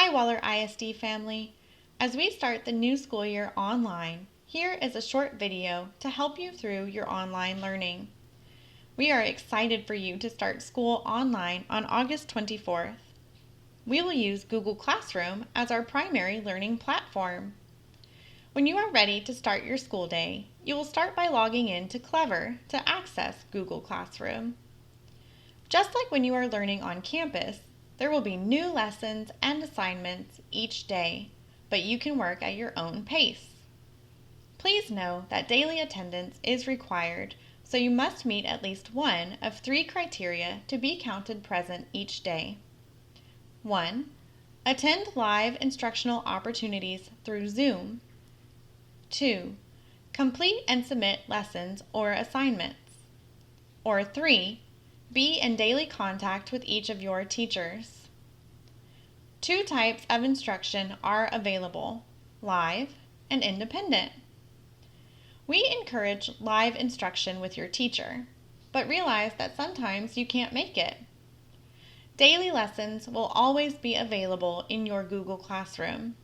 Hi Waller ISD family. As we start the new school year online, here is a short video to help you through your online learning. We are excited for you to start school online on August 24th. We will use Google Classroom as our primary learning platform. When you are ready to start your school day, you will start by logging in to Clever to access Google Classroom. Just like when you are learning on campus, there will be new lessons and assignments each day, but you can work at your own pace. Please know that daily attendance is required, so you must meet at least one of 3 criteria to be counted present each day. 1. Attend live instructional opportunities through Zoom. 2. Complete and submit lessons or assignments. Or 3. Be in daily contact with each of your teachers. 2 types of instruction are available, live and independent. We encourage live instruction with your teacher, but realize that sometimes you can't make it. Daily lessons will always be available in your Google Classroom.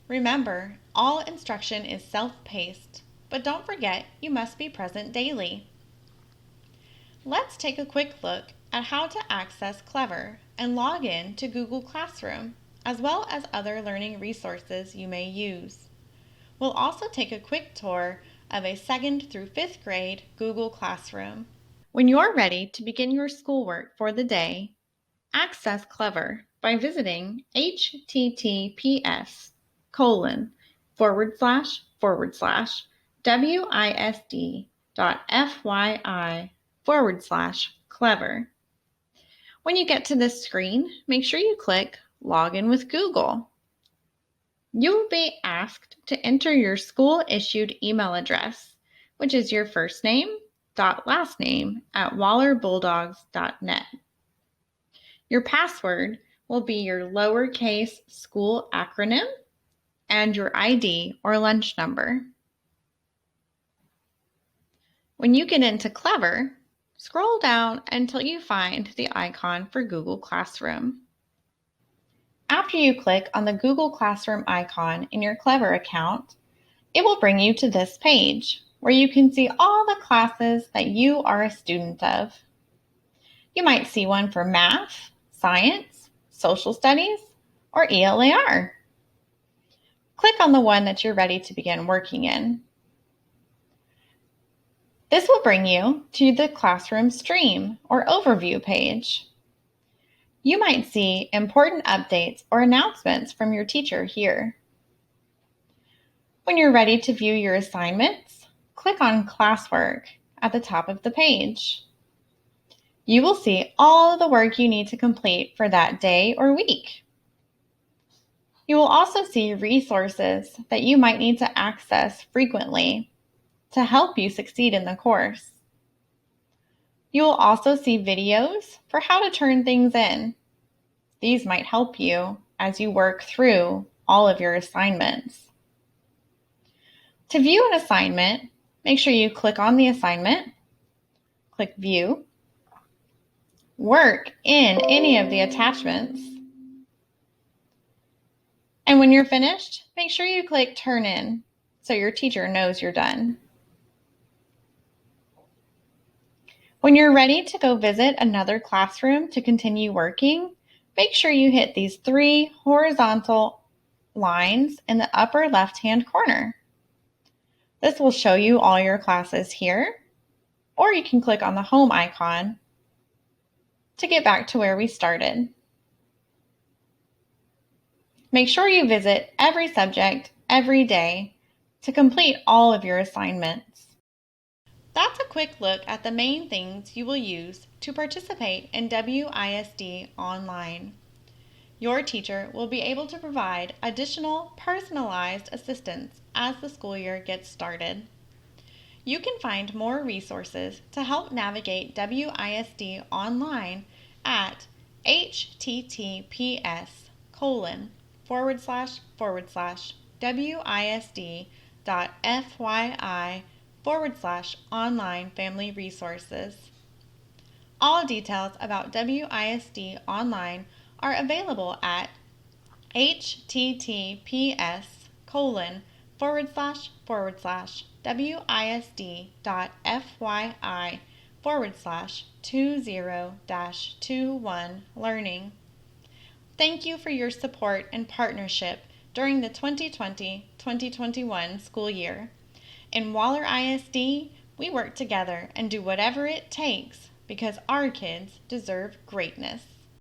Remember, all instruction is self-paced, but don't forget you must be present daily. Let's take a quick look at how to access Clever and log in to Google Classroom, as well as other learning resources you may use. We'll also take a quick tour of a 2nd through 5th grade Google Classroom. When you're ready to begin your schoolwork for the day, access Clever by visiting https://wisd.fyi/clever. When you get to this screen, make sure you click Login with Google. You will be asked to enter your school-issued email address, which is your first name dot last name at wallerbulldogs.net. Your password will be your lowercase school acronym and your ID or lunch number. When you get into Clever, scroll down until you find the icon for Google Classroom. After you click on the Google Classroom icon in your Clever account, it will bring you to this page where you can see all the classes that you are a student of. You might see one for math, science, social studies, or ELAR. Click on the one that you're ready to begin working in. This will bring you to the Classroom Stream or Overview page. You might see important updates or announcements from your teacher here. When you're ready to view your assignments, click on Classwork at the top of the page. You will see all of the work you need to complete for that day or week. You will also see resources that you might need to access frequently to help you succeed in the course. You will also see videos for how to turn things in. These might help you as you work through all of your assignments. To view an assignment, make sure you click on the assignment, click View, work in any of the attachments, and when you're finished, make sure you click Turn In so your teacher knows you're done. When you're ready to go visit another classroom to continue working, make sure you hit these 3 horizontal lines in the upper left-hand corner. This will show you all your classes here, or you can click on the home icon to get back to where we started. Make sure you visit every subject every day to complete all of your assignments. That's a quick look at the main things you will use to participate in WISD online. Your teacher will be able to provide additional personalized assistance as the school year gets started. You can find more resources to help navigate WISD online at https://wisd.fyi/online family resources. All details about WISD online are available at https://wisd.wisd.wisd.20-21learning. Thank you for your support and partnership during the 2020-2021 school year. In Waller ISD, we work together and do whatever it takes because our kids deserve greatness.